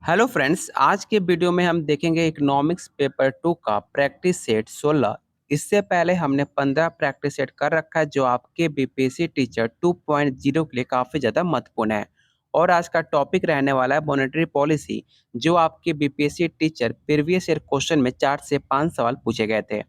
Hello friends, आज के video में हम देखेंगे इकोनॉमिक्स पेपर 2 का प्रैक्टिस सेट 16। इससे पहले हमने 15 प्रैक्टिस सेट कर रखा है जो आपके बीपीएससी टीचर 2.0 के लिए काफ़ी ज़्यादा महत्वपूर्ण है। और आज का टॉपिक रहने वाला है मॉनेटरी पॉलिसी, जो आपके BPSC teacher previous year question में 4 से 5 सवाल पूछे गए थे।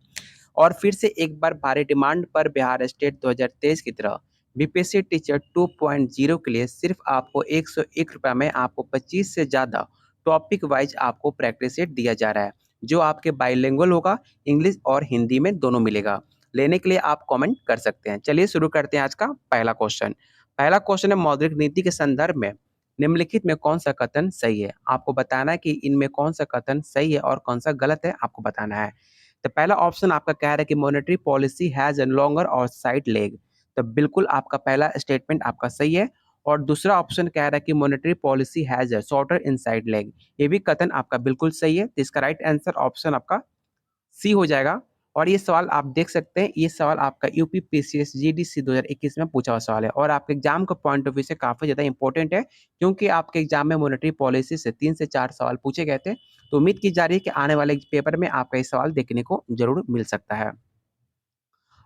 और फिर से एक बार भारी डिमांड पर बिहार स्टेट 2023 की तरह बीपीएससी टीचर 2.0 के लिए सिर्फ आपको 101 रुपये में आपको 25 से ज़्यादा टॉपिक वाइज आपको प्रैक्टिस सेट दिया जा रहा है, जो आपके बाइलिंगुअल होगा, इंग्लिश और हिंदी में दोनों मिलेगा। लेने के लिए आप कमेंट कर सकते हैं। चलिए शुरू करते हैं आज का पहला क्वेश्चन। पहला क्वेश्चन है, मौद्रिक नीति के संदर्भ में निम्नलिखित में कौन सा कथन सही है। आपको बताना है कि इनमें कौन सा कथन सही है और कौन सा गलत है, आपको बताना है। तो पहला ऑप्शन आपका कह रहा है कि monetary policy has a longer और साइड लेग। तो बिल्कुल आपका पहला स्टेटमेंट आपका सही है। और दूसरा ऑप्शन कह रहा है कि monetary policy has a shorter inside leg. ये भी कथन आपका बिल्कुल सही है। तो इसका राइट आंसर ऑप्शन आपका सी हो जाएगा। और ये सवाल आप देख सकते हैं, ये सवाल आपका यूपी पीसीएस जीडीसी 2021 में पूछा हुआ सवाल है और आपके एग्जाम के पॉइंट ऑफ व्यू से काफी ज्यादा इंपॉर्टेंट है, क्योंकि आपके एग्जाम में मॉनेटरी पॉलिसी से 3 से 4 सवाल पूछे गए थे। तो उम्मीद की जा रही है कि आने वाले पेपर में आपका ये सवाल देखने को जरूर मिल सकता है।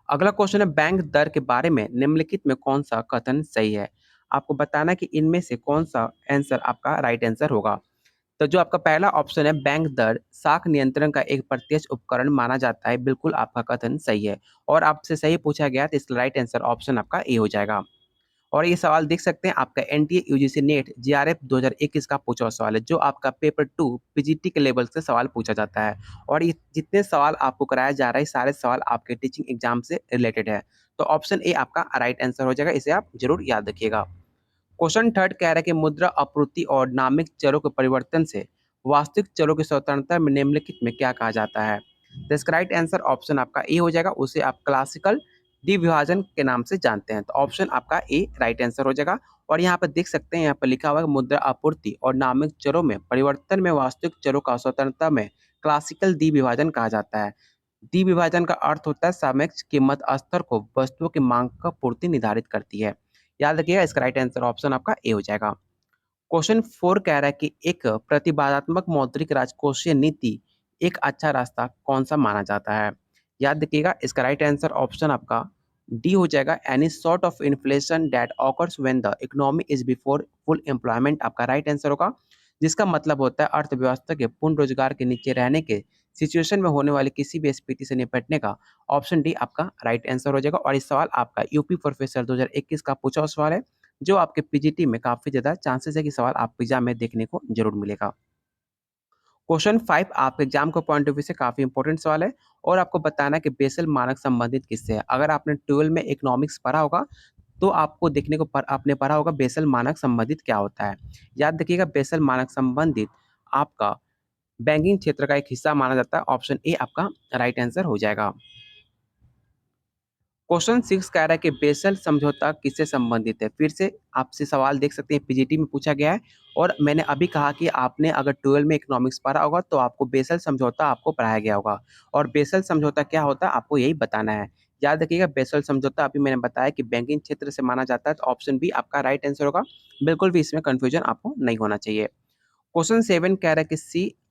अगला क्वेश्चन है, बैंक दर के बारे में निम्नलिखित में कौन सा कथन सही है। आपको बताना है कि इनमें से कौन सा आंसर आपका राइट आंसर होगा। तो जो आपका पहला ऑप्शन है, बैंक दर साख नियंत्रण का एक प्रत्यक्ष उपकरण माना जाता है, बिल्कुल आपका कथन सही है। और आपसे सही पूछा गया तो इसका राइट आंसर ऑप्शन आपका ए हो जाएगा। और ये सवाल देख सकते हैं, आपका एनटीए यूजीसी नेट जीआरएफ 2021 का पूछा हुआ सवाल है, जो आपका पेपर 2 पीजीटी के लेवल से सवाल पूछा जाता है। और ये जितने सवाल आपको कराया जा रहा है, सारे सवाल आपके टीचिंग एग्जाम से रिलेटेड है। तो ऑप्शन ए आपका राइट आंसर हो जाएगा, इसे आप जरूर याद रखिएगा। क्वेश्चन थर्ड कह रहा है कि मुद्रा आपूर्ति और नामिक चरों के परिवर्तन से वास्तविक चरों की स्वतंत्रता में निम्नलिखित में क्या कहा जाता है। तो इसका राइट आंसर ऑप्शन आपका ए हो जाएगा, उसे आप क्लासिकल द्विविभाजन के नाम से जानते हैं। तो ऑप्शन आपका ए राइट आंसर हो जाएगा। और यहाँ पर देख सकते हैं, यहाँ पर लिखा हुआ है मुद्रा आपूर्ति और नामिक चरों में परिवर्तन में वास्तविक चरों का स्वतंत्रता में क्लासिकल द्विविभाजन कहा जाता है। द्विविभाजन का अर्थ होता है सापेक्ष कीमत स्तर को वस्तुओं की मांग का पूर्ति निर्धारित करती है। याद रखिएगा, इसका राइट आंसर ऑप्शन आपका ए हो जाएगा। क्वेश्चन 4 कह रहा है कि एक प्रतिवादात्मक मौद्रिक राजकोषीय नीति एक अच्छा रास्ता कौन सा माना जाता है। याद रखिएगा, इसका राइट आंसर ऑप्शन आपका डी हो जाएगा। Any sort of inflation that occurs when the economy is before full employment आपका राइट आंसर होगा, जिसका मतलब होता है अर्थव्यवस्था के पूर्ण रोजगार के नीचे रहने के सिचुएशन में होने वाली किसी भी स्थिति से निपटने का। ऑप्शन डी आपका राइट आंसर हो जाएगा। और इस सवाल आपका यूपी प्रोफेसर 2021 का पूछा हुआ सवाल है, जो आपके पीजीटी में काफी ज्यादा चांसेस है कि सवाल आप एग्जाम में देखने को जरूर मिलेगा। क्वेश्चन 5 आपके एग्जाम के पॉइंट ऑफ व्यू से काफी इंपॉर्टेंट सवाल है। और आपको बताना है कि बेसल मानक संबंधित किससे है। अगर आपने 12 में इकोनॉमिक्स पढ़ा होगा, तो आपको देखने को आपने पढ़ा होगा बेसल मानक संबंधित क्या होता है। याद रखिएगा, बेसल मानक संबंधित आपका बैंकिंग क्षेत्र का एक हिस्सा माना जाता है। ऑप्शन ए आपका राइट आंसर हो जाएगा। क्वेश्चन 6 कह रहा है कि बेसल समझौता किससे संबंधित है। फिर से आपसे सवाल देख सकते हैं, पीजीटी में पूछा गया है। और मैंने अभी कहा कि आपने अगर 12 में इकोनॉमिक्स पढ़ा होगा, तो आपको बेसल समझौता आपको पढ़ाया गया होगा। और बेसल समझौता क्या होता है, आपको यही बताना है। याद रखिएगा, बेसल समझौता अभी मैंने बताया कि बैंकिंग क्षेत्र से माना जाता है। तो ऑप्शन बी आपका राइट आंसर होगा। बिल्कुल भी इसमें कंफ्यूजन आपको नहीं होना चाहिए। क्वेश्चन 7 कह रहा है कि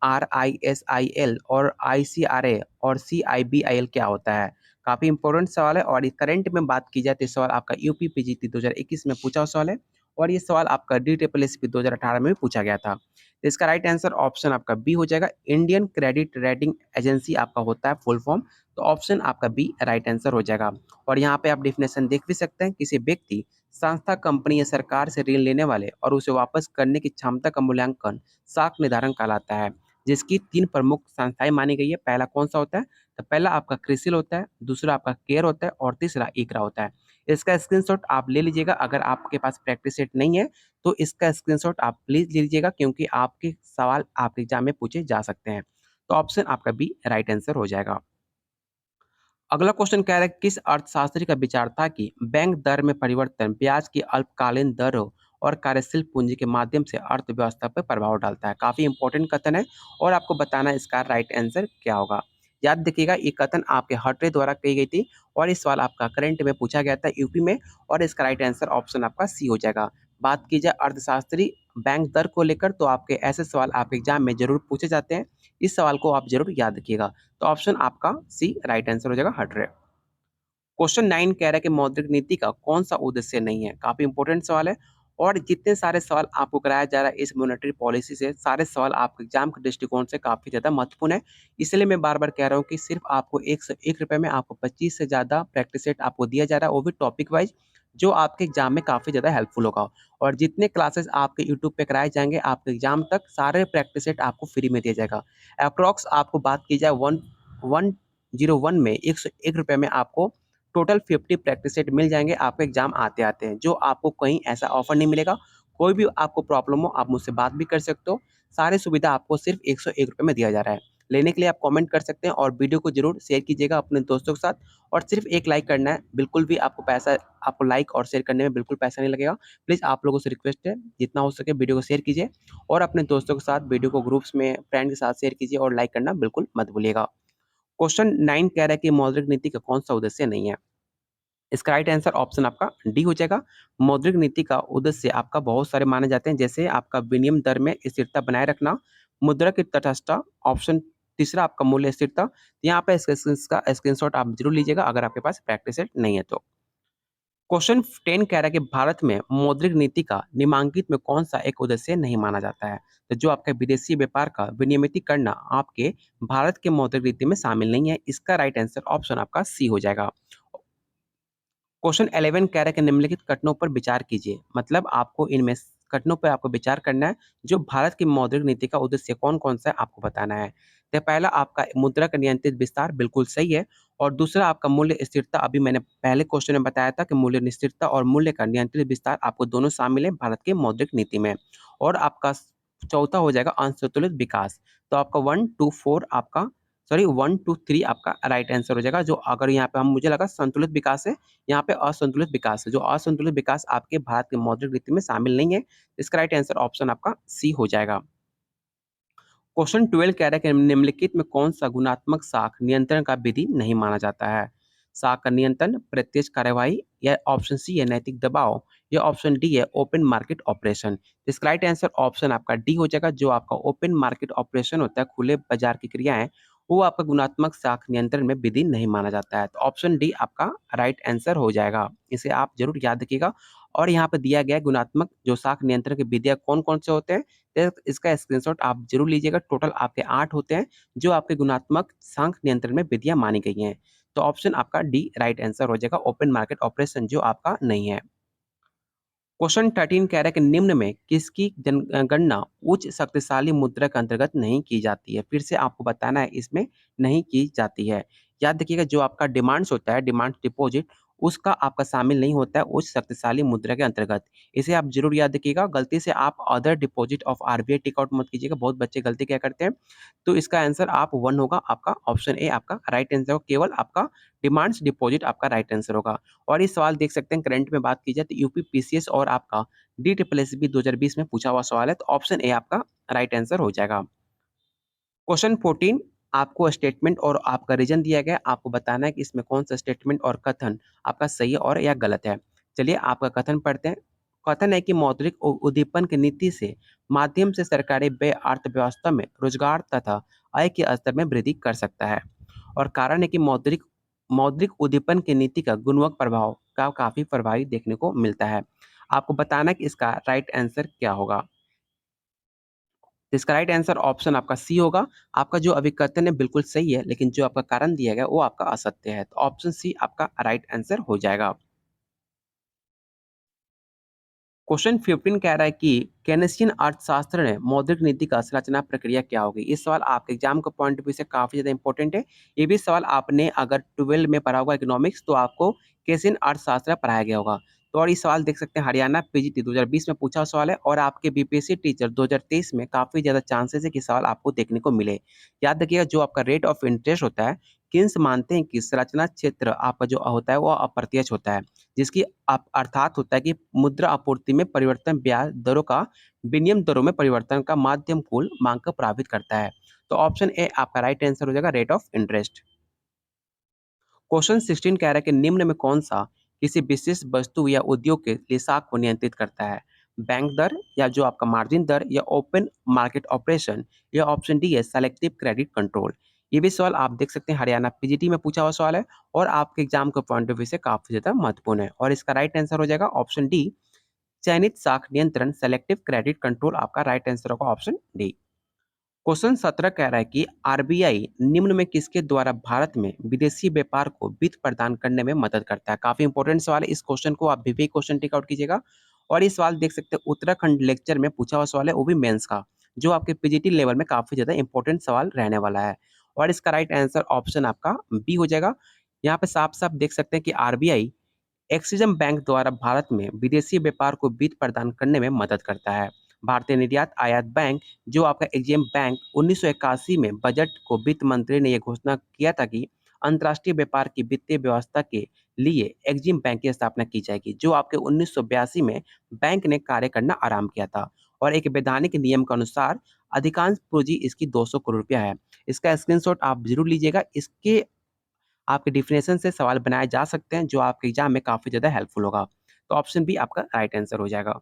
CRISIL और ICRA और CIBIL क्या होता है। काफी इंपॉर्टेंट सवाल है। और ये करंट में बात की जाए तो सवाल आपका यूपी पीजीटी 2021 में पूछा हुआ सवाल है। और ये सवाल आपका DSSP 2018 में भी पूछा गया था। तो इसका राइट आंसर ऑप्शन आपका बी हो जाएगा। इंडियन क्रेडिट रेटिंग एजेंसी आपका होता है फुल फॉर्म। तो ऑप्शन आपका बी राइट आंसर हो जाएगा। और यहाँ पे आप डिफिनेशन देख भी सकते हैं, किसी व्यक्ति, संस्था, कंपनी या सरकार से ऋण लेने वाले और उसे वापस करने की क्षमता का मूल्यांकन साख निर्धारण कहलाता है, जिसकी 3 प्रमुख संस्थाएं मानी गई है। पहला कौन सा होता है, तो पहला आपका क्रिसिल होता है, दूसरा आपका केयर होता है और तीसरा इकरा होता है। इसका स्क्रीनशॉट आप ले लीजिएगा। अगर आपके पास प्रैक्टिस सेट नहीं है, तो इसका स्क्रीनशॉट आप प्लीज ले लीजिएगा, क्योंकि आपके सवाल आपके एग्जाम में पूछे जा सकते हैं। तो ऑप्शन आपका बी राइट आंसर हो जाएगा। अगला क्वेश्चन कह रहा है, किस अर्थशास्त्री का विचार था कि बैंक दर में परिवर्तन ब्याज की अल्पकालीन दरों और कार्यशील पूंजी के माध्यम से अर्थव्यवस्था पर प्रभाव डालता है। काफी इंपॉर्टेंट कथन है। और आपको बताना है इसका राइट आंसर क्या होगा। याद रखिएगा, ये कथन आपके हटरे द्वारा कही गई थी। और इस सवाल आपका करंट में पूछा गया था यूपी में। और इसका राइट आंसर ऑप्शन आपका सी हो जाएगा। बात की जाए अर्थशास्त्री बैंक दर को लेकर, तो आपके ऐसे सवाल आपके एग्जाम में जरूर पूछे जाते हैं। इस सवाल को आप जरूर याद रखिएगा। तो ऑप्शन आपका सी राइट आंसर हो जाएगा, 100। क्वेश्चन 9 कह रहा है कि मौद्रिक नीति का कौन सा उद्देश्य नहीं है। काफी इंपॉर्टेंट सवाल है। और जितने सारे सवाल आपको कराया जा रहा है इस मॉनेटरी पॉलिसी से, सारे सवाल आपके एग्जाम के दृष्टिकोण से काफी ज्यादा महत्वपूर्ण है। इसलिए मैं बार बार कह रहा हूँ कि सिर्फ आपको 1 रुपए में आपको 25 से ज्यादा प्रैक्टिस सेट आपको दिया जा रहा है, वो भी टॉपिक वाइज, जो आपके एग्जाम में काफी ज्यादा हेल्पफुल होगा। और जितने क्लासेस आपके यूट्यूब पे कराए जाएंगे आपके एग्जाम तक, सारे प्रैक्टिस सेट आपको फ्री में दिया जाएगा। अप्रॉक्स आपको बात की जाए 101 में 101 रुपए में आपको टोटल 50 प्रैक्टिस सेट मिल जाएंगे आपके एग्जाम आते आते हैं, जो आपको कहीं ऐसा ऑफर नहीं मिलेगा। कोई भी आपको प्रॉब्लम हो आप मुझसे बात भी कर सकते हो। सारी सुविधा आपको सिर्फ 101 रुपए में दिया जा रहा है। लेने के लिए आप कमेंट कर सकते हैं और वीडियो को जरूर शेयर कीजिएगा अपने दोस्तों के साथ। और सिर्फ एक लाइक करना है, बिल्कुल भी आपको पैसा, आपको लाइक और शेयर करने में बिल्कुल पैसा नहीं लगेगा। प्लीज आप लोगों से रिक्वेस्ट है, जितना हो सके वीडियो को शेयर कीजिए और अपने दोस्तों के साथ वीडियो को ग्रुप्स में फ्रेंड के साथ शेयर कीजिए और लाइक करना बिल्कुल मत भूलिएगा। क्वेश्चन 9 कह रहा है कि मौद्रिक नीति का कौन सा उद्देश्य नहीं है। इसका राइट आंसर ऑप्शन आपका डी हो जाएगा। मौद्रिक नीति का उद्देश्य आपका बहुत सारे माने जाते हैं, जैसे आपका विनिमय दर में स्थिरता बनाए रखना, मुद्रा की तटस्थता, ऑप्शन तीसरा आपका मूल्य स्थिरता। यहाँ पे इसका स्क्रीनशॉट आप जरूर लीजिएगा अगर आपके पास प्रैक्टिस सेट नहीं है तो। क्वेश्चन 10 कह रहा है कि भारत में मौद्रिक नीति का निम्नलिखित में कौन सा एक उद्देश्य नहीं माना जाता है। तो जो आपका विदेशी व्यापार का विनियमित करना आपके भारत के मौद्रिक नीति में शामिल नहीं है। इसका राइट आंसर ऑप्शन आपका सी हो जाएगा। क्वेश्चन 11 कह रहा है कि निम्नलिखित कथनों पर विचार कीजिए, मतलब आपको इनमें कथनों पर आपको विचार करना है। जो भारत की मौद्रिक नीति का उद्देश्य कौन कौन सा है आपको बताना है। तो पहला आपका मुद्रा का नियंत्रित विस्तार, बिल्कुल सही है। और दूसरा आपका मूल्य स्थिरता, अभी मैंने पहले क्वेश्चन में बताया था कि मूल्य स्थिरता और मूल्य का नियंत्रित विस्तार आपको दोनों शामिल है भारत के मौद्रिक नीति में। और आपका चौथा हो जाएगा असंतुलित विकास। तो आपका 1 2 4 आपका, सॉरी 1 2 3 आपका राइट आंसर हो जाएगा। जो अगर यहाँ पे हम, मुझे लगा संतुलित विकास है, यहाँ पे असंतुलित विकास है। जो असंतुलित विकास आपके भारत की मौद्रिक नीति में शामिल नहीं है। इसका राइट आंसर ऑप्शन आपका सी हो जाएगा। क्वेश्चन 12 कह रहा है कि निम्नलिखित में कौन सा गुणात्मक साख नियंत्रण का विधि नहीं माना जाता है। साख का नियंत्रण, प्रत्यक्ष कार्यवाही, या ऑप्शन सी है नैतिक दबाव, या ऑप्शन डी है ओपन मार्केट ऑपरेशन। इसका राइट आंसर ऑप्शन आपका डी हो जाएगा। जो आपका ओपन मार्केट ऑपरेशन होता है, खुले बाजार की क्रियाएं, वो आपका गुणात्मक साख नियंत्रण में विधि नहीं माना जाता है। तो ऑप्शन डी आपका राइट आंसर हो जाएगा। इसे आप जरूर याद रखिएगा। और यहाँ पे दिया गया है गुणात्मक जो साख नियंत्रण की विधियां कौन कौन से होते हैं, तो इसका स्क्रीनशॉट आप जरूर लीजिएगा। टोटल आपके 8 होते हैं जो आपके गुणात्मक सांख नियंत्रण में विधियां मानी गई हैं। तो ऑप्शन आपका डी राइट आंसर हो जाएगा, ओपन मार्केट ऑपरेशन, जो आपका नहीं है। क्वेश्चन 13 कह रहा है कि निम्न में किसकी गणना उच्च शक्तिशाली मुद्रा के अंतर्गत नहीं की जाती है। फिर से आपको बताना है इसमें नहीं की जाती है। याद रखिएगा, जो आपका डिमांड्स होता है, डिमांड डिपॉजिट, उसका आपका शामिल नहीं होता है उच्च शक्तिशाली मुद्रा के अंतर्गत। इसे आप जरूर याद रखिएगा। गलती से आप other deposit of RBI tick out मत कीजिएगा, बहुत बच्चे गलती क्या करते हैं। तो इसका आंसर आप 1 होगा, आपका ऑप्शन ए आपका राइट आंसर होगा। केवल आपका डिमांड्स डिपॉजिट आपका राइट आंसर होगा। और ये सवाल देख सकते हैं, करंट में बात की जाए तो यूपी पीसीएस और आपका डी ट्रिपल एस बी 2020 में पूछा हुआ सवाल है। तो ऑप्शन ए आपका राइट आंसर हो जाएगा। क्वेश्चन 14, आपको स्टेटमेंट और आपका रीजन दिया गया, आपको बताना है कि इसमें कौन सा स्टेटमेंट और कथन आपका सही है और या गलत है। चलिए आपका कथन पढ़ते हैं। कथन है कि मौद्रिक उद्दीपन की नीति से माध्यम से सरकारी व्यय अर्थव्यवस्था में रोजगार तथा आय के स्तर में वृद्धि कर सकता है। और कारण है कि मौद्रिक मौद्रिक उद्दीपन की नीति का गुणवत्ता प्रभाव का काफी प्रभावी देखने को मिलता है। आपको बताना है कि इसका राइट आंसर क्या होगा। तो इसका राइट आंसर ऑप्शन आपका सी होगा। आपका जो अभिकथन है बिल्कुल सही है, लेकिन जो आपका कारण दिया गया वो आपका असत्य है। तो ऑप्शन सी आपका राइट आंसर हो जाएगा। क्वेश्चन 15 कह रहा है कि केनेशियन अर्थशास्त्र ने मौद्रिक नीति का संरचना प्रक्रिया क्या होगी। इस सवाल आपके एग्जाम के पॉइंट ऑफ व्यू से काफी ज्यादा इंपॉर्टेंट है। ये भी सवाल आपने अगर 12 में पढ़ा होगा इकोनॉमिक्स, तो आपको केनेशियन अर्थशास्त्र पढ़ाया गया होगा। तो और ये सवाल देख सकते हैं, हरियाणा पीजीटी 2020 में पूछा हुआ सवाल है। और आपके बीपीएससी टीचर 2023 में काफी ज्यादा चांसेस है कि सवाल आपको देखने को मिले। याद रखिएगा, जो आपका रेट ऑफ इंटरेस्ट होता है, किन्स मानते हैं कि संरचना क्षेत्र आपका जो होता है वो अप्रत्यक्ष होता है, जिसकी अर्थात होता है कि मुद्रा आपूर्ति में परिवर्तन ब्याज दरों का विनिमय दरों में परिवर्तन का माध्यम कुल मांग को प्रभावित करता है। तो ऑप्शन ए आपका राइट आंसर हो जाएगा, रेट ऑफ इंटरेस्ट। क्वेश्चन 16 कह रहा है कि निम्न में कौन सा किसी विशेष वस्तु या उद्योग के लिए साख को नियंत्रित करता है। बैंक दर या जो आपका मार्जिन दर या ओपन मार्केट ऑपरेशन या ऑप्शन डी है सेलेक्टिव क्रेडिट कंट्रोल। ये भी सवाल आप देख सकते हैं हरियाणा पीजीटी में पूछा हुआ सवाल है और आपके एग्जाम के पॉइंट ऑफ व्यू से काफी ज्यादा महत्वपूर्ण है और इसका राइट आंसर हो जाएगा ऑप्शन डी चयनित साख नियंत्रण सेलेक्टिव क्रेडिट कंट्रोल आपका राइट आंसर होगा ऑप्शन डी। क्वेश्चन 17 कह रहा है कि आरबीआई निम्न में किसके द्वारा भारत में विदेशी व्यापार को वित्त प्रदान करने में मदद करता है। काफी इंपॉर्टेंट सवाल है, इस क्वेश्चन को आप भी क्वेश्चन टिक आउट कीजिएगा और ये सवाल देख सकते हैं उत्तराखंड लेक्चर में पूछा हुआ सवाल है, वो भी मेंस का, जो आपके पीजीटी लेवल में काफी ज्यादा इंपॉर्टेंट सवाल रहने वाला है और इसका राइट आंसर ऑप्शन आपका बी हो जाएगा। यहाँ पे साफ साफ देख सकते हैं कि आरबीआई एक्सिम बैंक द्वारा भारत में विदेशी व्यापार को वित्त प्रदान करने में मदद करता है। भारतीय निर्यात आयात बैंक जो आपका एग्जिम बैंक 1981 में बजट को वित्त मंत्री ने यह घोषणा किया था कि अंतर्राष्ट्रीय व्यापार की वित्तीय व्यवस्था के लिए एग्जिम बैंक की स्थापना की जाएगी, जो आपके 1982 में बैंक ने कार्य करना आरंभ किया था और एक वैधानिक नियम के अनुसार अधिकांश पूंजी इसकी 200 करोड़ रुपया है। इसका स्क्रीनशॉट आप जरूर लीजिएगा, इसके आपके डिफिनेशन से सवाल बनाए जा सकते हैं जो आपके एग्जाम में काफी ज्यादा हेल्पफुल होगा। तो ऑप्शन बी आपका राइट आंसर हो जाएगा।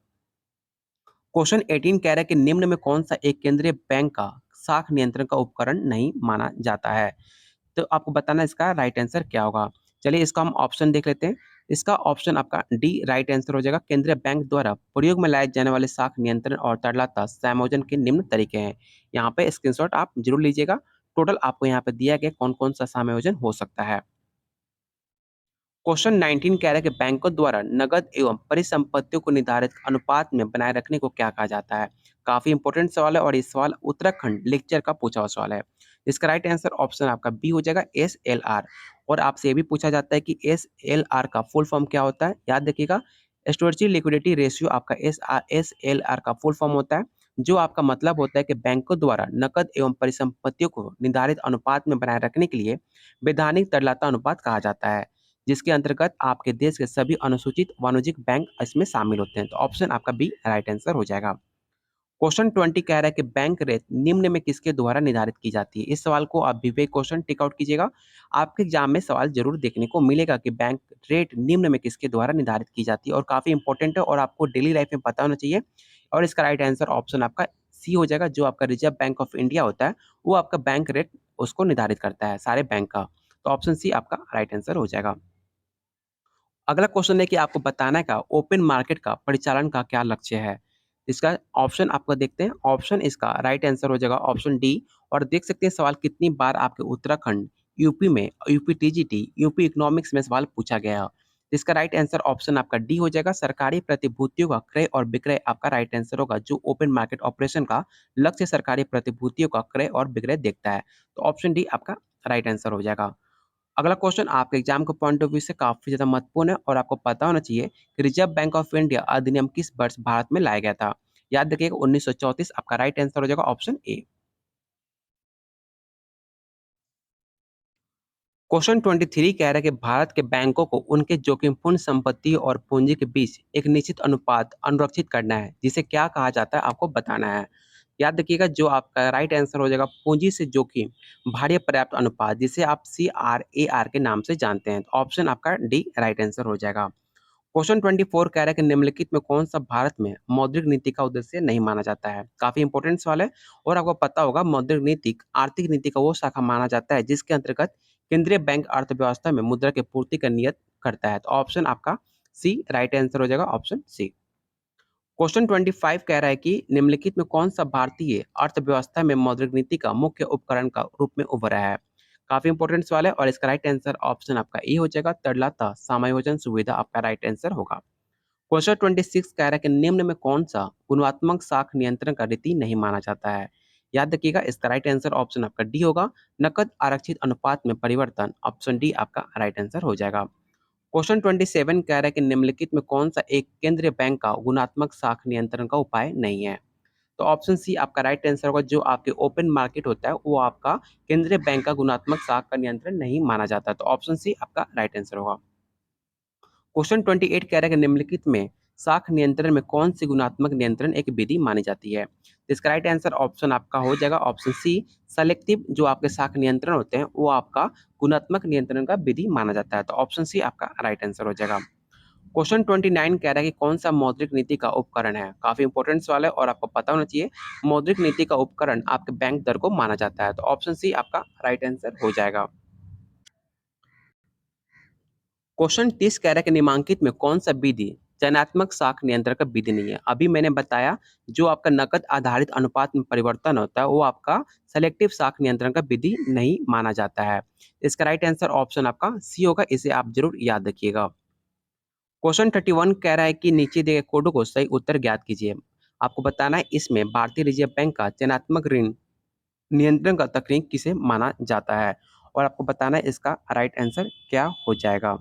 क्वेश्चन 18 कह रहा है कि निम्न में कौन सा एक केंद्रीय बैंक का साख नियंत्रण का उपकरण नहीं माना जाता है। तो आपको बताना इसका राइट आंसर क्या होगा। चलिए इसका हम ऑप्शन देख लेते हैं। इसका ऑप्शन आपका डी राइट आंसर हो जाएगा। केंद्रीय बैंक द्वारा प्रयोग में लाए जाने वाले साख नियंत्रण और तरलता समायोजन के निम्न तरीके हैं। यहाँ पे स्क्रीनशॉट आप जरूर लीजिएगा। टोटल आपको यहाँ पे दिया गया कौन कौन सा समायोजन हो सकता है। क्वेश्चन 19 कह रहा है कि बैंकों द्वारा नगद एवं परिसंपत्तियों को निर्धारित अनुपात में बनाए रखने को क्या कहा जाता है। काफी इंपॉर्टेंट सवाल है और इस सवाल उत्तराखंड लेक्चर का पूछा हुआ सवाल है। इसका राइट आंसर ऑप्शन आपका बी हो जाएगा SLR। और आपसे ये भी पूछा जाता है कि SLR का फुल फॉर्म क्या होता है, याद रखिएगा। स्टोरेज लिक्विडिटी रेशियो आपका SLR का फुल फॉर्म होता है, जो आपका मतलब होता है कि बैंकों द्वारा नकद एवं परिसंपत्तियों को निर्धारित अनुपात में बनाए रखने के लिए वैधानिक तरलता अनुपात कहा जाता है, जिसके अंतर्गत आपके देश के सभी अनुसूचित वाणिज्यिक बैंक इसमें शामिल होते हैं। तो ऑप्शन आपका बी राइट आंसर हो जाएगा। क्वेश्चन 20 कह रहा है कि बैंक रेट निम्न में किसके द्वारा निर्धारित की जाती है। इस सवाल को आप विवेक क्वेश्चन टिक आउट कीजिएगा। आपके एग्जाम में सवाल जरूर देखने को मिलेगा कि बैंक रेट निम्न में किसके द्वारा निर्धारित की जाती है और काफी इंपॉर्टेंट है और आपको डेली लाइफ में पता होना चाहिए। और इसका राइट आंसर ऑप्शन आपका सी हो जाएगा। जो आपका रिजर्व बैंक ऑफ इंडिया होता है वो आपका बैंक रेट उसको निर्धारित करता है सारे बैंक का। तो ऑप्शन सी आपका राइट आंसर हो जाएगा। अगला क्वेश्चन है कि आपको बताना है का ओपन मार्केट का परिचालन का क्या लक्ष्य है। इसका ऑप्शन आपको देखते हैं। ऑप्शन इसका राइट आंसर हो जाएगा ऑप्शन डी। और देख सकते हैं सवाल कितनी बार आपके उत्तराखंड यूपी में यूपी टीजीटी यूपी इकोनॉमिक्स में सवाल पूछा गया है। इसका राइट आंसर ऑप्शन आपका डी हो जाएगा। सरकारी प्रतिभूतियों का क्रय और विक्रय आपका राइट आंसर होगा। जो ओपन मार्केट ऑपरेशन का लक्ष्य सरकारी प्रतिभूतियों का क्रय और विक्रय देखता है। तो ऑप्शन डी आपका राइट आंसर हो जाएगा। अगला क्वेश्चन आपके एग्जाम के पॉइंट ऑफ व्यू से काफी ज्यादा महत्वपूर्ण है और आपको पता होना चाहिए कि रिजर्व बैंक ऑफ इंडिया अधिनियम किस वर्ष भारत में लाया गया था। याद रखिएगा 1934। आपका राइट आंसर हो जाएगा ऑप्शन ए। क्वेश्चन 23 कह रहा है कि भारत के बैंकों को उनके जोखिमपूर्ण संपत्ति और पूंजी के बीच एक निश्चित अनुपात अनुरक्षित करना है, जिसे क्या कहा जाता है आपको बताना है। याद रखिएगा जो आपका राइट आंसर हो जाएगा पूंजी से जोखिम भारी पर्याप्त अनुपात, जिसे आप CRAR के नाम से जानते हैं। तो ऑप्शन आपका डी राइट आंसर हो जाएगा। क्वेश्चन 24 कह रहा है कि निम्नलिखित में कौन सा भारत में मौद्रिक नीति का उद्देश्य नहीं माना जाता है। काफी इंपॉर्टेंट सवाल है और आपको पता होगा मौद्रिक नीति आर्थिक नीति का वो शाखा माना जाता है जिसके अंतर्गत केंद्रीय बैंक अर्थव्यवस्था में मुद्रा की पूर्ति का नियत करता है। तो ऑप्शन आपका सी राइट आंसर हो जाएगा ऑप्शन सी। क्वेश्चन 25 कह रहा है कि निम्नलिखित में कौन सा भारतीय अर्थव्यवस्था में मौद्रिक नीति का मुख्य उपकरण का रूप में उभरा है। काफी इंपॉर्टेंट सवाल है और इसका राइट आंसर ऑप्शन आपका ए हो जाएगा। तरलता समायोजन सुविधा आपका राइट आंसर होगा। क्वेश्चन 26 कह रहा है कि निम्न में कौन सा गुणात्मक साख नियंत्रण का रीति नहीं माना जाता है। याद रखिएगा इसका राइट आंसर ऑप्शन आपका डी होगा। नकद आरक्षित अनुपात में परिवर्तन ऑप्शन डी आपका राइट आंसर हो जाएगा। क्वेश्चन 27 कह रहा है कि निम्नलिखित में कौन सा एक केंद्रीय बैंक का गुणात्मक साख नियंत्रण का उपाय नहीं है। तो ऑप्शन सी आपका राइट आंसर होगा। जो आपके ओपन मार्केट होता है वो आपका केंद्रीय बैंक का गुणात्मक साख का नियंत्रण नहीं माना जाता। तो ऑप्शन सी आपका राइट आंसर होगा। क्वेश्चन 28 कह रहा है कि निम्नलिखित में साख नियंत्रण में कौन सी गुणात्मक नियंत्रण एक विधि मानी जाती है। तो इसका राइट आंसर ऑप्शन आपका हो जाएगा ऑप्शन सी सेलेक्टिव। जो आपके साख नियंत्रण होते हैं वो आपका गुणात्मक नियंत्रण का विधि माना जाता है। तो ऑप्शन सी आपका राइट आंसर हो जाएगा। क्वेश्चन 29 कह रहा है कि कौन सा मौद्रिक नीति का उपकरण है। काफी इंपॉर्टेंट सवाल है और आपको पता होना चाहिए। मौद्रिक नीति का उपकरण आपके बैंक दर को माना जाता है, तो ऑप्शन सी आपका राइट आंसर हो जाएगा। क्वेश्चन 30 कह रहा है कि निम्नलिखित में कौन सा विधि चयनात्मक साख नियंत्रण का विधि नहीं है। अभी मैंने बताया जो आपका नकद आधारित अनुपात में परिवर्तन होता है वो आपका सेलेक्टिव साख नियंत्रण का विधि नहीं माना जाता है। इसका राइट आंसर ऑप्शन आपका सी होगा, इसे आप जरूर याद रखिएगा। क्वेश्चन 31 कह रहा है कि नीचे दिए गए कोडों को सही उत्तर ज्ञात कीजिए। आपको बताना है इसमें भारतीय रिजर्व बैंक का चयनात्मक ऋण नियंत्रण का तकनीक किसे माना जाता है, और आपको बताना है इसका राइट आंसर क्या हो जाएगा।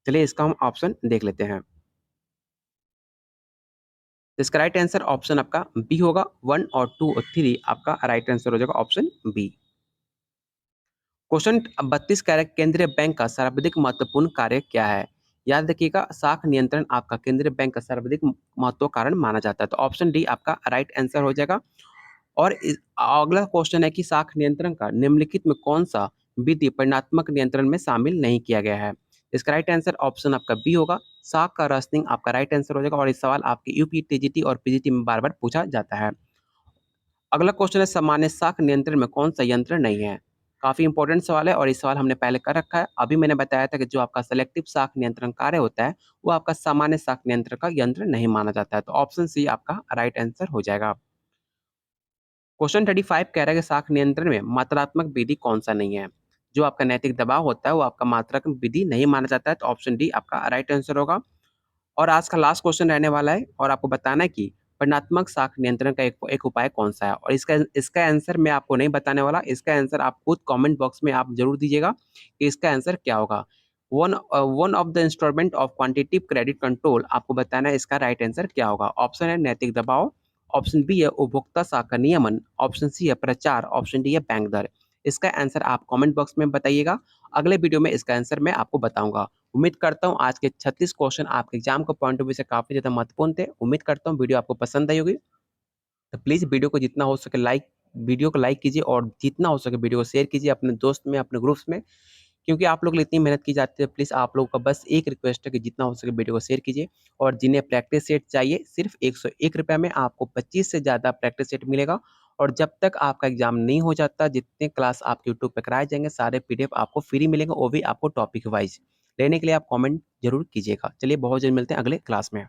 चलिए इसका हम ऑप्शन देख लेते हैं। तो इसका राइट आंसर ऑप्शन आपका बी होगा। 1 और 2 और 3 आपका राइट आंसर हो जाएगा ऑप्शन बी। क्वेश्चन 32 कह रहा है केंद्रीय बैंक का सर्वाधिक महत्वपूर्ण कार्य क्या है। याद रखिएगा साख नियंत्रण आपका केंद्रीय बैंक का सर्वाधिक महत्व कारण माना जाता है, तो ऑप्शन डी आपका राइट आंसर हो जाएगा। और अगला क्वेश्चन है कि साख नियंत्रण का निम्नलिखित में कौन सा विधि परिणात्मक नियंत्रण में शामिल नहीं किया गया है। इसका राइट आंसर ऑप्शन आपका बी होगा। साख का रस्टिंग आपका राइट आंसर हो जाएगा, और इस सवाल आपके यूपी टीजीटी और पीजीटी में बार बार पूछा जाता है। अगला क्वेश्चन है सामान्य साख नियंत्रण में कौन सा यंत्र नहीं है। काफी इंपॉर्टेंट सवाल है और इस सवाल हमने पहले कर रखा है। अभी मैंने बताया था कि जो आपका सेलेक्टिव साख नियंत्रण कार्य होता है वो आपका सामान्य साख नियंत्रण का यंत्र नहीं माना जाता है, तो ऑप्शन सी आपका राइट आंसर हो जाएगा। क्वेश्चन 35 कह रहा है कि साख नियंत्रण में मात्रात्मक विधि कौन सा नहीं है। जो आपका नैतिक दबाव होता है वो आपका मात्रात्मक विधि नहीं माना जाता है, तो ऑप्शन डी आपका राइट आंसर होगा। और आज का लास्ट क्वेश्चन रहने वाला है और आपको बताना है कि परिणात्मक साख नियंत्रण का एक उपाय कौन सा है, और इसका इसका आंसर मैं आपको नहीं बताने वाला। इसका आंसर आप खुद कमेंट बॉक्स में आप जरूर दीजिएगा कि इसका आंसर क्या होगा। One of the instrument of quantitative credit control आपको बताना है इसका राइट आंसर क्या होगा। ऑप्शन है नैतिक दबाव, ऑप्शन बी है उपभोक्ता साख का नियमन, ऑप्शन सी है प्रचार, ऑप्शन डी है बैंक दर। इसका आंसर आप कमेंट बॉक्स में बताइएगा। अगले वीडियो में इसका आंसर मैं आपको बताऊंगा। उम्मीद करता हूँ आज के 36 क्वेश्चन आपके एग्जाम के पॉइंट ऑफ व्यू से काफी ज्यादा महत्वपूर्ण थे। उम्मीद करता हूँ वीडियो आपको पसंद आई होगी। तो प्लीज वीडियो को जितना हो सके वीडियो को लाइक कीजिए और जितना हो सके वीडियो को शेयर कीजिए अपने दोस्त में, अपने ग्रुप्स में। क्योंकि आप लोग के लिए इतनी मेहनत की जाती है, प्लीज आप लोगों का बस एक रिक्वेस्ट है कि जितना हो सके वीडियो को शेयर कीजिए। और जिन्हें प्रैक्टिस सेट चाहिए सिर्फ 101 रुपये में आपको 25 से ज्यादा प्रैक्टिस सेट मिलेगा। और जब तक आपका एग्जाम नहीं हो जाता जितने क्लास आपके यूट्यूब पे कराए जाएंगे सारे पीडीएफ आपको फ्री मिलेंगे, वो भी आपको टॉपिक वाइज। लेने के लिए आप कमेंट जरूर कीजिएगा। चलिए बहुत जल्द मिलते हैं अगले क्लास में।